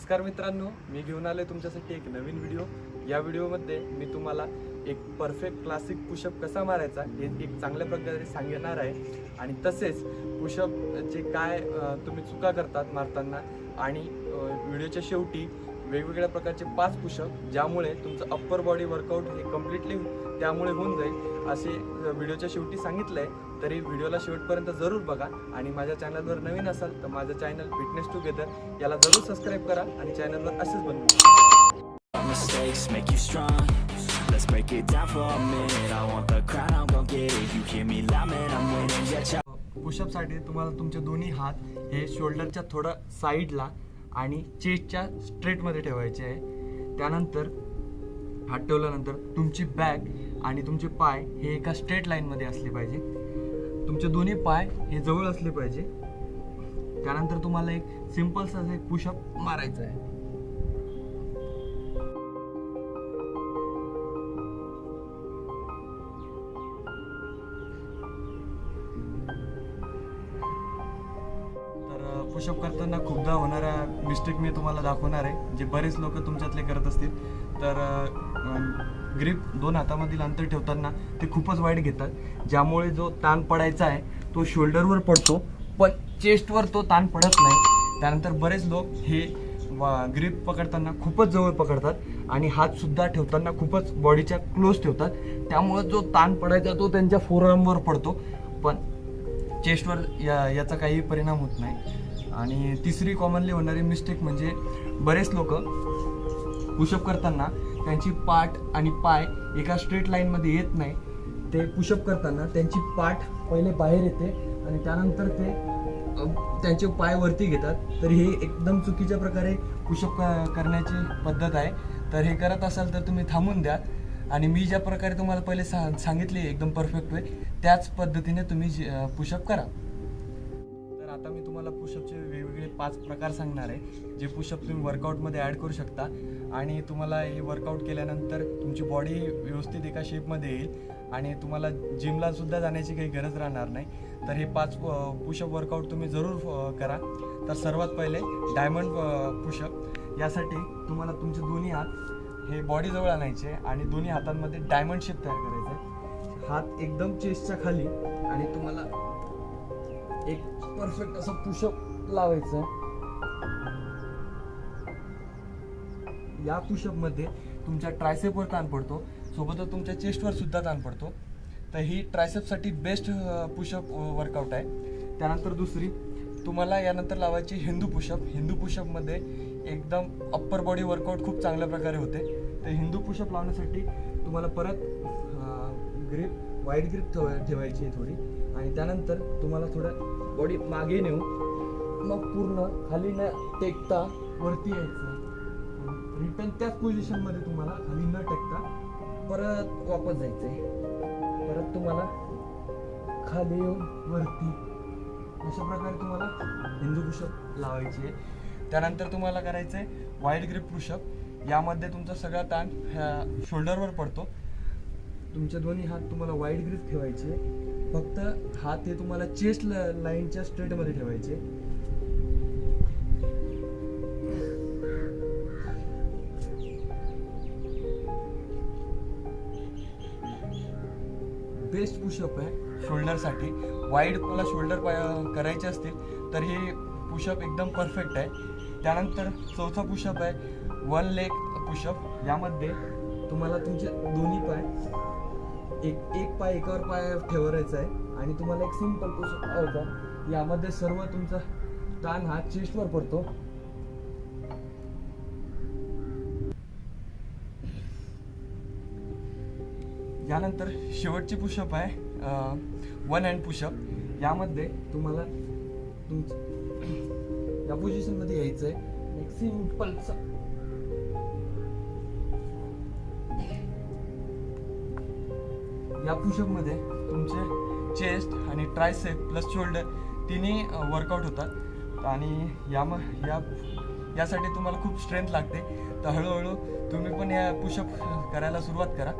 नमस्कार मित्रांनो, मी घेऊन आलोय तुमच्यासाठी एक नवीन व्हिडिओ। या व्हिडिओमध्ये मी तुम्हाला एक परफेक्ट क्लासिक पुशअप कसा मारायचा हे एक चांगल्या प्रकारे सांगणार आहे। आणि तसेच पुशअप जे काय तुम्ही चुका करतात मारताना आणि व्हिडिओच्या शेवटी वेगवेगळ्या प्रकारचे 5 पुशअप ज्यामुळे तुमचं अप्पर बॉडी वर्कआउट हे कम्प्लिटली त्यामुळे होऊन जाईल असे व्हिडिओच्या शेवटी सांगितलंय। तरी व्हिडिओला शेवटपर्यंत जरूर बघा आणि माझ्या चॅनलवर नवीन असाल तर माझं चॅनल फिटनेस टुगेदर याला जरूर सबस्क्राइब करा आणि चॅनलवर असेच बनवा। Mistakes make you strong. Let's break it down for a minute. I want the crown, I'm gon' get it. You hear me loud, man, I'm winning. Yeah. पुशअपसाठी तुम्हाला तुमचे दोन्ही हात हे शोल्डरच्या थोडं साईडला आणि चेस्टच्या स्ट्रेटमध्ये ठेवायचे आहे। त्यानंतर हात ठेवल्यानंतर तुमची बॅक आणि तुमचे पाय हे एका स्ट्रेट लाईनमध्ये असले पाहिजे। तुमचे दोन्ही पाय हे जवळ असले पाहिजे। त्यानंतर तुम्हाला एक सिंपलसा असं एक पुशअप मारायचा आहे। पुशअप करताना खूपदा होणाऱ्या मिस्टेक मी तुम्हाला दाखवणार आहे, जे बरेच लोक तुमच्यातले करत असतील। तर ग्रिप दोन हातामधील अंतर ठेवताना ते खूपच वाईट घेतात, ज्यामुळे जो ताण पडायचा आहे तो शोल्डरवर पडतो पण चेस्टवर तो ताण पडत नाही। त्यानंतर बरेच लोक हे ग्रिप पकडताना खूपच जवळ पकडतात आणि हात सुद्धा ठेवताना खूपच बॉडीच्या क्लोज ठेवतात, त्यामुळे जो ताण पडायचा तो त्यांच्या फोरआर्मवर पडतो पण चेस्टवर याचा काही परिणाम होत नाही। आणि तिसरी कॉमनली होणारी मिस्टेक म्हणजे बरेच लोक पुशअप करताना त्यांची पाठ आणि पाय एका स्ट्रेट लाईनमध्ये येत नाही। ते पुशअप करताना त्यांची पाठ पहिले बाहेर येते आणि त्यानंतर ते त्यांचे पाय वरती घेतात। तर हे एकदम चुकीच्या प्रकारे पुशअप करण्याची पद्धत आहे। तर हे करत असाल तर तुम्ही थांबून द्या आणि मी ज्या प्रकारे तुम्हाला पहिले सांगितले एकदम परफेक्ट वे त्याच पद्धतीने तुम्ही पुशअप करा। तर आता मी तुम्हाला पुशअपचे वेगवेगळे 5 प्रकार सांगणार आहे, जे पुशअप तुम्ही वर्कआउटमध्ये ॲड करू शकता आणि तुम्हाला हे वर्कआउट केल्यानंतर तुमची बॉडी व्यवस्थित एका शेपमध्ये येईल आणि तुम्हाला जिमला सुद्धा जाण्याची काही गरज राहणार नाही। तर हे 5 पुशअप वर्कआउट तुम्ही जरूर करा। तर सर्वात पहिले डायमंड पुशअप। यासाठी तुम्हाला तुमचे दोन्ही हात हे बॉडी जवळ आणायचे आणि दोन्ही हातांमध्ये डायमंड शेप तयार करायचा। हात एकदम चेस्टच्या खाली आणि तुम्हाला एक परफेक्ट असं पुशअप लावायचं आहे। या पुशअप मध्ये तुमच्या ट्रायसेपवर ताण पडतो, सोबतच तुमच्या चेस्टवर सुद्धा ताण पडतो। तर ही ट्रायसेपसाठी बेस्ट पुशअप वर्कआउट आहे। त्यानंतर दुसरी तुम्हाला यानंतर लावायची हिंदू पुशअप। हिंदू पुशअपमध्ये एकदम अप्पर बॉडी वर्कआउट खूप चांगल्या प्रकारे होते। तर हिंदू पुशअप लावण्यासाठी तुम्हाला परत ग्रिप वाईड ग्रिप ठेवायची आहे थोडी आणि त्यानंतर तुम्हाला थोडं बॉडी मागे नेऊन मग पूर्ण खाली न टेकता वरती यायचं। रिटर्न त्याच पोझिशनमध्ये तुम्हाला खाली न टेकता परत वापस जायचं आहे। परत तुम्हाला खाली येऊन वरती अशा प्रकारे तुम्हाला हिंदू पुशअप लावायची आहे। त्यानंतर तुम्हाला करायचं आहे वाईड ग्रिप पुशअप। यामध्ये तुमचा सगळा ताण शोल्डरवर पडतो। तुमचे दोन्ही हात तुम्हाला वाईड ग्रिप ठेवायचे, फक्त हात हे तुम्हाला चेस्ट लाईनच्या स्ट्रेटमध्ये ठेवायचे। बेस्ट पुशअप आहे शोल्डरसाठी। वाईड मला शोल्डर करायचे असतील तर हे पुशअप एकदम परफेक्ट आहे। त्यानंतर चौथा पुशअप आहे वन लेग पुशअप। यामध्ये तुम्हाला तुमचे दोन्ही पाय एक पाय एकावर पाय ठेवायचा आहे आणि तुम्हाला एक सिंपल पुशअप करायचा। यामध्ये सर्व तुमचा ताण हा चेस्टवर पडतो। यानंतर शेवटची पुशअप आहे वन हँड पुशअप। यामध्ये तुम्हाला या पोझिशनमध्ये यायचं आहे। एक सिंपलचा या पुशअपमध्ये तुमचे चेस्ट आणि ट्रायसेप प्लस शोल्डर तिन्ही वर्कआउट होतात आणि यासाठी तुम्हाला खूप स्ट्रेंथ लागते। तर हळूहळू तुम्ही पण या पुशअप करायला सुरुवात करा।